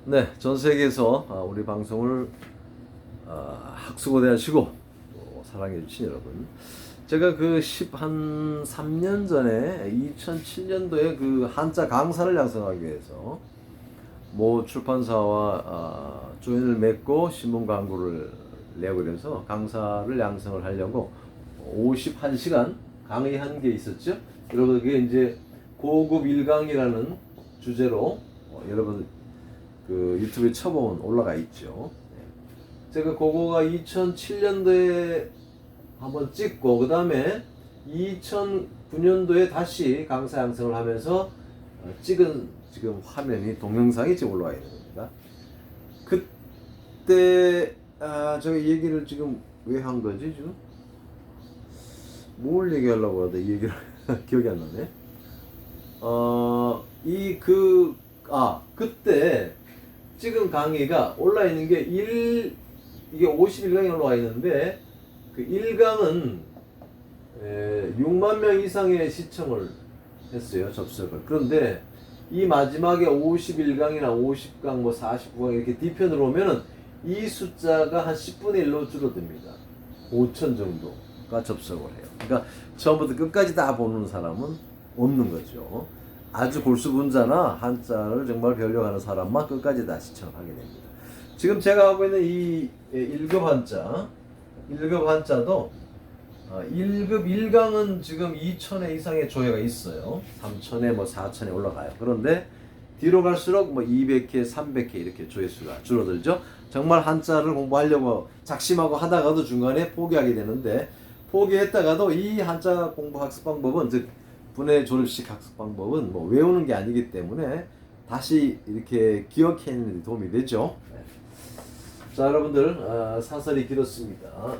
네, 전 세계에서 우리 방송을 학수고대하시고 또 사랑해 주신 여러분, 제가 그 3년 전에 2007년도에 그 한자 강사를 양성하기 위해서 모 출판사와 조인을 맺고 신문 광고를 내고 그래서 강사를 양성을 하려고 51시간 강의한 게 있었죠. 여러분, 그게 이제 고급 1강이라는 주제로 여러분 그 유튜브에 쳐보면 올라가 있죠. 제가 그거가 2007년도에 한번 찍고 그 다음에 2009년도에 다시 강사 양성을 하면서 찍은 지금 화면이 동영상이 지금 올라와 있는 겁니다. 그때 제가 이 얘기를 지금 왜 한 거지 지금? 뭘 얘기하려고 하다 이 얘기를 기억이 안 나네. 그때 찍은 강의가 올라 있는 게 이게 51강이 올라와 있는데 그 1강은 6만 명 이상의 시청을 했어요, 접속을. 그런데 이 마지막에 51강이나 50강, 뭐 49강 이렇게 뒤편으로 오면은 이 숫자가 한 10분의 1로 줄어듭니다. 5천 정도가 접속을 해요. 그러니까 처음부터 끝까지 다 보는 사람은 없는 거죠. 아주 골수분자나 한자를 정말 별려하는 사람만 끝까지 다 시청을 하게 됩니다. 지금 제가 하고 있는 이 1급 한자도 1급 1강은 지금 2천회 이상의 조회가 있어요. 3천회, 뭐 4천회 올라가요. 그런데 뒤로 갈수록 뭐 200회, 300회 이렇게 조회수가 줄어들죠. 정말 한자를 공부하려고 작심하고 하다가도 중간에 포기하게 되는데, 포기했다가도 이 한자 공부 학습 방법은, 즉 분해 조립식 학습 방법은 뭐 외우는 게 아니기 때문에 다시 이렇게 기억해내는 데 도움이 되죠. 자, 여러분들, 사설이 길었습니다.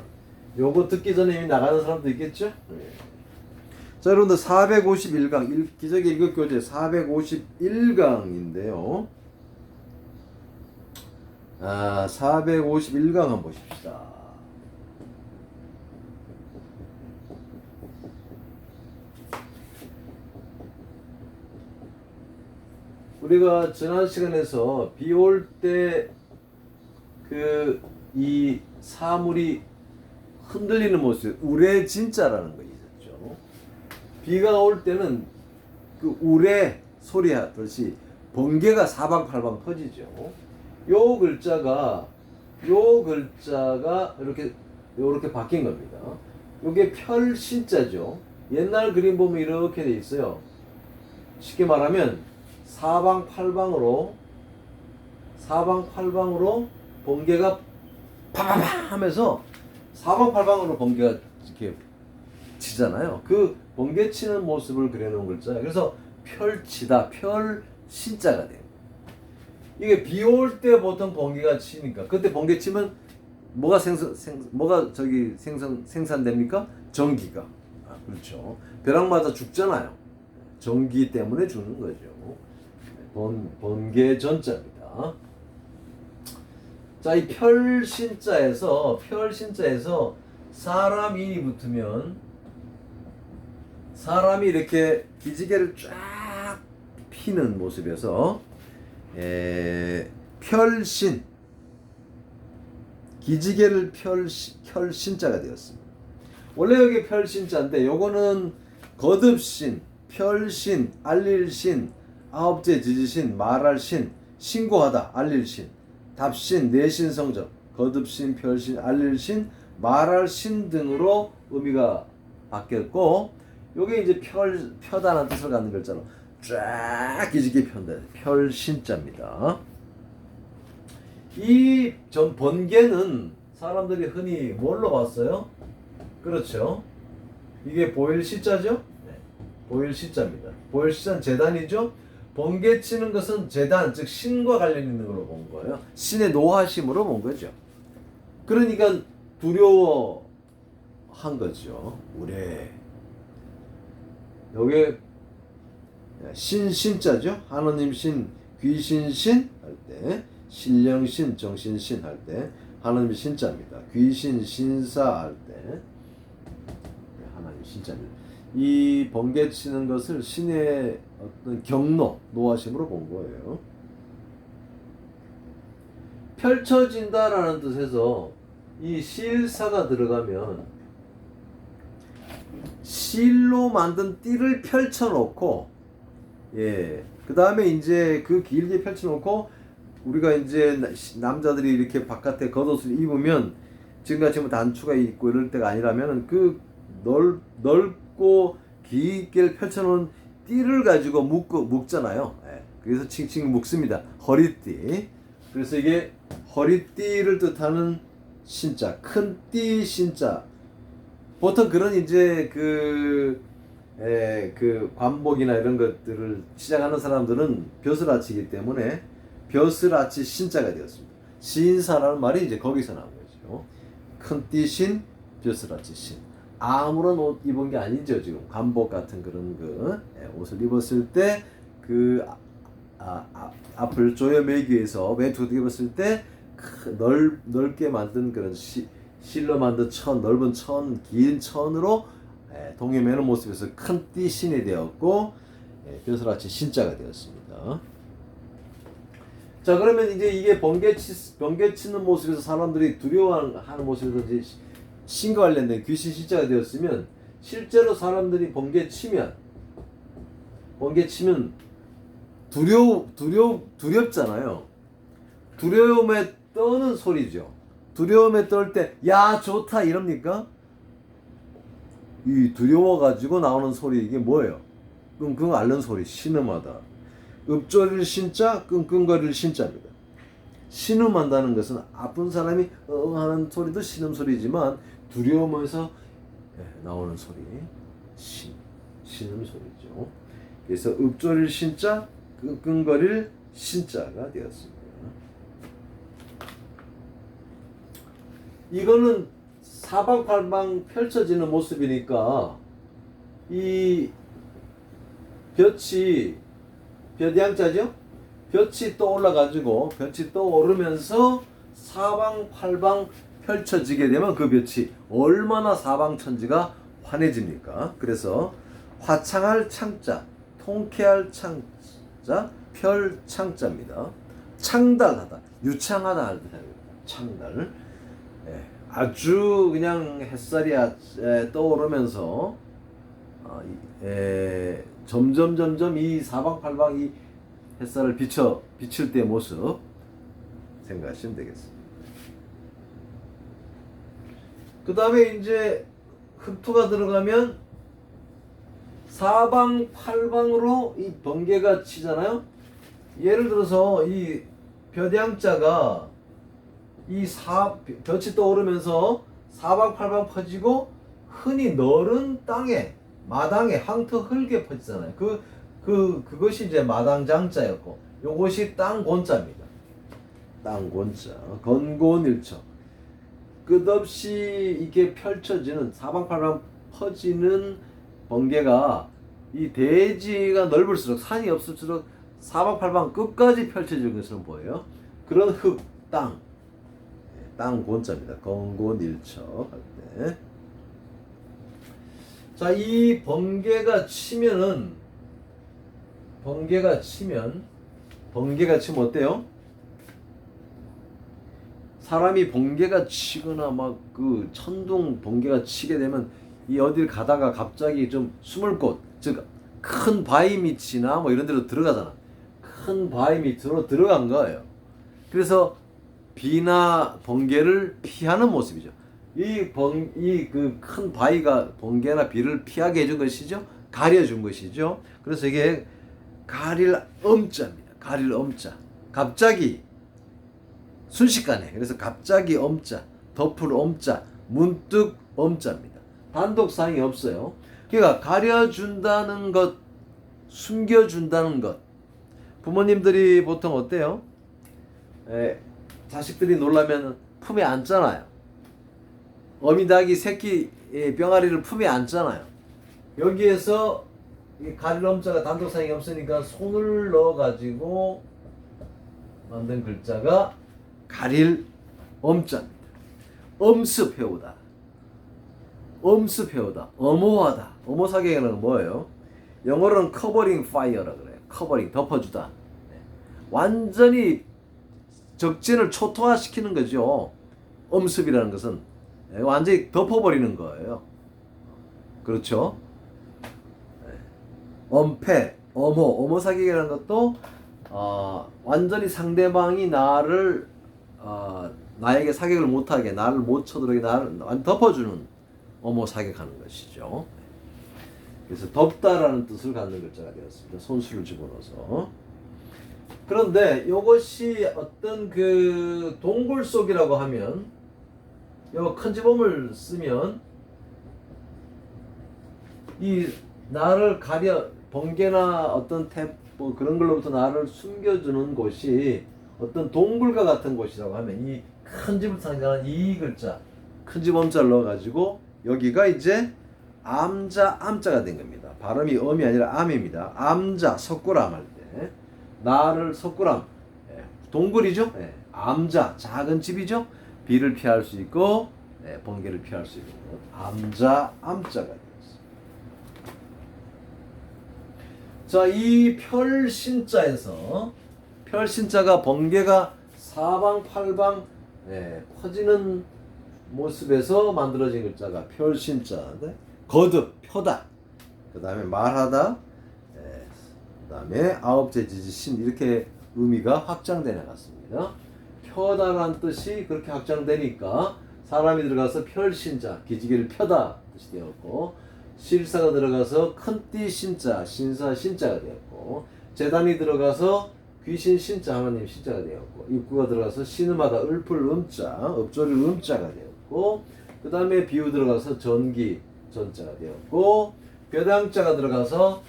요거 듣기 전에 이미 나가는 사람도 있겠죠? 네. 자, 여러분들 451강 기적의 1급 교재 451강인데요. 451강 한번 보십시다. 우리가 지난 시간에서 비 올 때 이 사물이 흔들리는 모습, 우레진자라는 거 있었죠. 비가 올 때는 그 우레 소리 하듯이 번개가 사방팔방 퍼지죠. 요 글자가 이렇게 바뀐 겁니다. 요게 펼신자죠. 옛날 그림 보면 이렇게 돼 있어요. 쉽게 말하면 사방팔방으로 번개가 파파파 하면서 사방팔방으로 번개가 이렇게 치잖아요. 그 번개 치는 모습을 그려놓은 글자예요. 그래서 펼치다, 펼신자가 돼요. 이게 비 올 때 보통 번개가 치니까, 그때 번개 치면 뭐가 생산됩니까? 전기가. 그렇죠. 벼락마다 죽잖아요. 전기 때문에 죽는 거죠. 번개 전자입니다. 자, 이 펼신자에서 사람이 붙으면 사람이 이렇게 기지개를 쫙 피는 모습에서 펼신, 기지개를 펼신자가 되었습니다. 원래 여기 펼신자인데 요거는 거듭신, 펼신, 알릴신, 아홉째 지지신, 말할신, 신고하다, 알릴신, 답신, 내신 성적, 거듭신, 펼신, 알릴신, 말할신 등으로 의미가 바뀌었고, 요게 이제 펴다는 뜻을 갖는 글자로 쫙 기지개 편다, 펼신자입니다. 이 번개는 사람들이 흔히 뭘로 봤어요? 그렇죠. 이게 보일 시자죠? 네. 보일 시자입니다. 보일 시자는 재단이죠? 번개 치는 것은 재단, 즉 신과 관련 있는 걸로 본 거예요. 신의 노하심으로 본 거죠. 그러니까 두려워한 거죠. 우레. 요게 신자죠. 하느님 신, 귀신 신 할 때, 신령 신, 정신 신 할 때 하느님 신자입니다. 귀신 신사 할 때 하나님 신자입니다. 이 번개 치는 것을 신의 어떤 경로, 노하심으로 본 거예요. 펼쳐진다라는 뜻에서 이 실사가 들어가면 실로 만든 띠를 펼쳐놓고, 예, 그 다음에 이제 그 길게 펼쳐놓고 우리가 이제 남자들이 이렇게 바깥에 겉옷을 입으면 지금같이 뭐 단추가 있고 이럴 때가 아니라면 그 넓고 길게 펼쳐놓은 띠를 가지고 묶잖아요. 예, 그래서 칭칭 묶습니다. 허리띠. 그래서 이게 허리띠를 뜻하는 신자, 큰 띠 신자. 보통 그런 이제 그 관복이나 이런 것들을 시작하는 사람들은 벼슬아치이기 때문에 벼슬아치 신자가 되었습니다. 신사라는 말이 이제 거기서 나온 거죠. 큰 띠 신, 벼슬아치 신. 아무런 옷 입은 게 아니죠. 지금 관복 같은 그런 옷을 입었을 때 그 앞을 조여매기 위해서 외투를 입었을 때 넓게 만든 그런 실로 만든 넓은 긴 천으로 동여매는 모습에서 큰 띠 신이 되었고, 벼슬아치 신자가 되었습니다. 자, 그러면 이제 이게 번개 치는 모습에서 사람들이 두려워하는 모습에서 이제 신과 관련된 귀신 신자가 되었으면, 실제로 사람들이 번개 치면 두렵잖아요. 두려움에 떠는 소리죠. 두려움에 떨 때 야 좋다 이럽니까? 이 두려워가지고 나오는 소리, 이게 뭐예요? 끙끙 앓는 소리, 신음하다. 읍조릴 신자, 끙끙거릴 신자입니다. 신음한다는 것은 아픈 사람이 하는 소리도 신음소리지만 두려움에서 나오는 소리, 신음소리죠. 그래서 읍조릴 신자, 끙끙거릴 신자가 되었습니다. 이거는 사방팔방 펼쳐지는 모습이니까 이 볕양자죠? 볕이 떠올라가지고 볕이 떠오르면서 사방팔방 펼쳐지게 되면 그 볕이 얼마나 사방천지가 환해집니까? 그래서 화창할 창자, 통쾌할 창자, 펼창자입니다. 창달하다, 유창하다 할 때 창달. 아주 그냥 햇살이 떠오르면서 점점 이 사방팔방 이 햇살을 비칠 때의 모습 생각하시면 되겠습니다. 그 다음에 이제 흑토가 들어가면 사방팔방으로 이 번개가 치잖아요. 예를 들어서 이 벼대양자가 볕이 떠오르면서 사방팔방 퍼지고 흔히 너른 땅에 마당에 황토 흙에 퍼지잖아요. 그것이 이제 마당장자였고, 요것이 땅곤자입니다. 땅곤자, 건곤일척. 끝없이 이게 펼쳐지는 사방팔방 퍼지는 번개가 이 대지가 넓을수록 산이 없을수록 사방팔방 끝까지 펼쳐지는 것처럼 보여요. 그런 흙, 땅곤자입니다. 건곤일척 할 때. 자, 이 번개가 치면 어때요? 사람이 번개가 치거나 막 그 천둥 번개가 치게 되면 이 어딜 가다가 갑자기 좀 숨을 곳, 즉 큰 바위 밑이나 뭐 이런 데로 들어가잖아. 큰 바위 밑으로 들어간 거예요. 그래서 비나 번개를 피하는 모습이죠. 그 큰 바위가 번개나 비를 피하게 해준 것이죠. 가려준 것이죠. 그래서 이게 가릴 엄자입니다. 가릴 엄자. 갑자기 순식간에. 그래서 갑자기 엄자, 덮을 엄자, 문득 엄자입니다. 단독사항이 없어요. 그러니까 가려준다는 것, 숨겨준다는 것. 부모님들이 보통 어때요? 자식들이 놀라면 품에 안잖아요. 어미닭이 새끼 병아리를 품에 안잖아요. 여기에서 가릴 엄자가 단독사항이 없으니까 손을 넣어가지고 만든 글자가 가릴 엄자입니다. 엄습해오다. 엄호하다. 엄호사경이라는 뭐예요? 영어로는 커버링 파이어라 그래요. 커버링, 덮어주다. 완전히 적진을 초토화시키는 거죠. 엄습이라는 것은 완전히 덮어버리는 거예요. 그렇죠? 엄패, 엄호 사격이라는 것도 완전히 상대방이 나를 나에게 사격을 못하게, 나를 못 쳐들어게 나를 완전 덮어주는 엄호 사격하는 것이죠. 그래서 덮다라는 뜻을 갖는 글자가 되었습니다. 손수를 집어넣어서. 그런데 이것이 어떤 그 동굴 속이라고 하면 요 큰 지범을 쓰면 이 나를 가려 번개나 어떤 뭐 그런 걸로부터 나를 숨겨주는 곳이 어떤 동굴과 같은 곳이라고 하면 이 큰 집을 상징하는 이 글자 큰 집 엄자를 넣어가지고 여기가 이제 암자 암자가 된 겁니다. 발음이 엄이 아니라 암입니다. 암자 석굴암 할 때 나를 석굴암 동굴이죠. 암자 작은 집이죠. 비를 피할 수 있고 번개를 피할 수 있는 것 암자 암자가 되었습니다. 자, 이 별신자에서 별신자가 번개가 사방팔방 퍼지는 모습에서 만들어진 글자가 별신자. 거듭, 펴다. 그 다음에 말하다. 그 다음에 아홉째 지지신 이렇게 의미가 확장돼 나갔습니다. 펴다라는 뜻이 그렇게 확장되니까 사람이 들어가서 별신자, 기지개를 펴다 뜻이 되었고 실사가 들어가서 큰띠 신자, 신사 신자가 되었고 재단이 들어가서 귀신 신자, 하나님 신자가 되었고 입구가 들어가서 신음하다, 을풀 음자, 읍조릴 음자가 되었고 그 다음에 비유 들어가서 전기 전자가 되었고 벼당자가 들어가서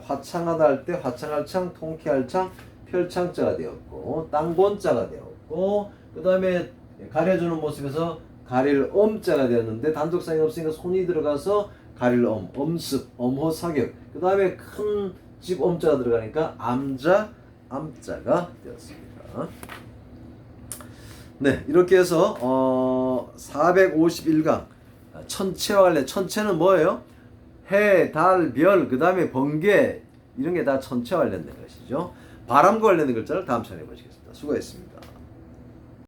화창하다 할 때 화창할 창, 통쾌할 창, 펼창자가 되었고 땅본자가 되었고 그 다음에 가려주는 모습에서 가릴 엄자가 되었는데 단독상이 없으니까 손이 들어가서 가릴 엄습, 엄호 사격 그 다음에 큰 집 엄자가 들어가니까 암자, 암자가 되었습니다. 네, 이렇게 해서 451강 천체와 관련 천체는 뭐예요? 해, 달, 별, 그 다음에 번개 이런 게 다 천체와 관련된 것이죠. 바람과 관련된 글자를 다음 시간에 보시겠습니다. 수고했습니다.